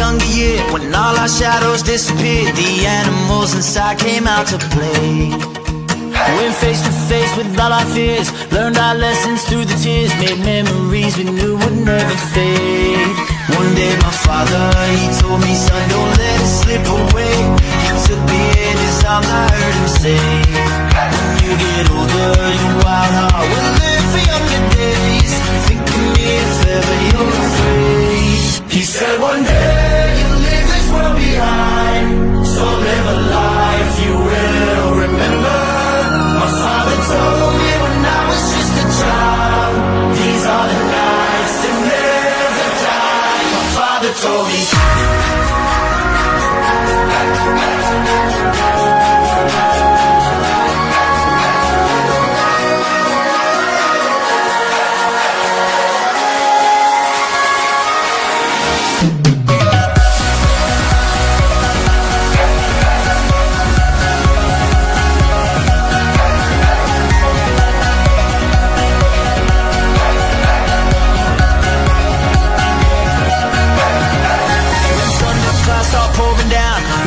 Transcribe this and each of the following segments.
younger year, when all our shadows disappeared, the animals inside came out to play. Went face to face with all our fears, learned our lessons through the tears, made memories we knew would never fade. One day my father, he told me, son, don't let it slip away. He took me in his arms, I heard him say, when you get older, your wild heart will live for younger days. Think of me if ever you're afraid. He said one day you'll leave this world behind, so live a life you will remember. My father told me when I was just a child, these are the nights that never die. My father told me.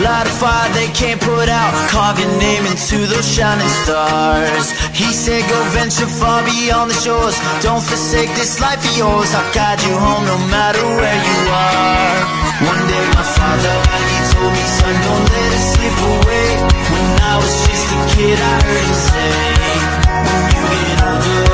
Light a fire they can't put out, carve your name into those shining stars. He said go venture far beyond the shores, don't forsake this life of yours. I'll guide you home no matter where you are. One day my father, he told me, son, don't let it slip away. When I was just a kid I heard him say, when you get older